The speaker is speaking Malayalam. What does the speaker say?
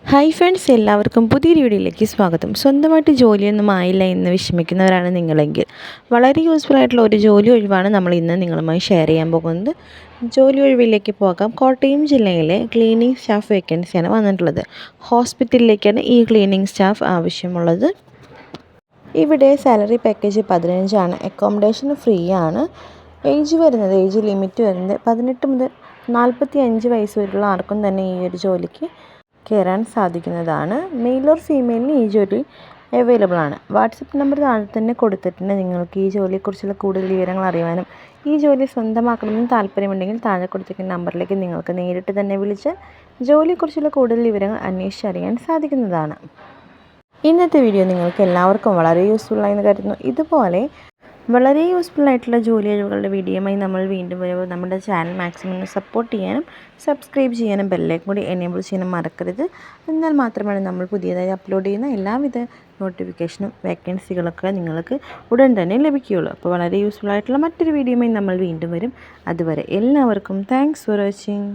ഹായ് ഫ്രണ്ട്സ്, എല്ലാവർക്കും പുതിയൊരു വീഡിയോയിലേക്ക് സ്വാഗതം. സ്വന്തമായിട്ട് ജോലിയൊന്നും ആയില്ല എന്ന് വിഷമിക്കുന്നവരാണ് നിങ്ങളെങ്കിൽ വളരെ യൂസ്ഫുൾ ആയിട്ടുള്ള ഒരു ജോലി ഒഴിവാണ് നമ്മൾ ഇന്ന് നിങ്ങളുമായി ഷെയർ ചെയ്യാൻ പോകുന്നത്. ജോലി ഒഴിവിലേക്ക് പോകാം. കോട്ടയം ജില്ലയിലെ ക്ലീനിങ് സ്റ്റാഫ് വേക്കൻസിയാണ് വന്നിട്ടുള്ളത്. ഹോസ്പിറ്റലിലേക്കാണ് ഈ ക്ലീനിങ് സ്റ്റാഫ് ആവശ്യമുള്ളത്. ഇവിടെ സാലറി പാക്കേജ് 15 ആണ്. അക്കോമഡേഷൻ ഫ്രീ ആണ്. ഏജ് ലിമിറ്റ് വരുന്നത് 18 മുതൽ 45 വയസ്സ് വരെയുള്ള ആർക്കും തന്നെ ഈ ഒരു ജോലിക്ക് കയറാൻ സാധിക്കുന്നതാണ്. മെയിൽ ഓർ ഫീമെയിലിന് ഈ ജോലി അവൈലബിൾ ആണ്. വാട്സപ്പ് നമ്പർ താഴെ തന്നെ കൊടുത്തിട്ടുണ്ട്. നിങ്ങൾക്ക് ഈ ജോലിയെക്കുറിച്ചുള്ള കൂടുതൽ വിവരങ്ങൾ അറിയാനും ഈ ജോലി സ്വന്തമാക്കണമെന്ന് താല്പര്യമുണ്ടെങ്കിൽ താഴെ കൊടുത്തിരിക്കുന്ന നമ്പറിലേക്ക് നിങ്ങൾക്ക് നേരിട്ട് തന്നെ വിളിച്ച് ജോലിയെക്കുറിച്ചുള്ള കൂടുതൽ വിവരങ്ങൾ അന്വേഷിച്ചറിയാൻ സാധിക്കുന്നതാണ്. ഇന്നത്തെ വീഡിയോ നിങ്ങൾക്ക് എല്ലാവർക്കും വളരെ യൂസ്ഫുള്ളായെന്ന് കരുതുന്നു. ഇതുപോലെ വളരെ യൂസ്ഫുൾ ആയിട്ടുള്ള ജോലി ഒഴിവുകളുടെ വീഡിയോയുമായി നമ്മൾ വീണ്ടും വരുമ്പോൾ നമ്മുടെ ചാനൽ മാക്സിമം സപ്പോർട്ട് ചെയ്യാനും സബ്സ്ക്രൈബ് ചെയ്യാനും ബെല്ലൈക്കൺ കൂടി എനേബിൾ ചെയ്യാനും മറക്കരുത്. എന്നാൽ മാത്രമാണ് നമ്മൾ പുതിയതായി അപ്ലോഡ് ചെയ്യുന്ന എല്ലാവിധ നോട്ടിഫിക്കേഷനും വേക്കൻസികളൊക്കെ നിങ്ങൾക്ക് ഉടൻ തന്നെ ലഭിക്കുകയുള്ളൂ. അപ്പോൾ വളരെ യൂസ്ഫുൾ ആയിട്ടുള്ള മറ്റൊരു വീഡിയോയുമായി നമ്മൾ വീണ്ടും വരും. അതുവരെ എല്ലാവർക്കും താങ്ക്സ് ഫോർ വാച്ചിങ്.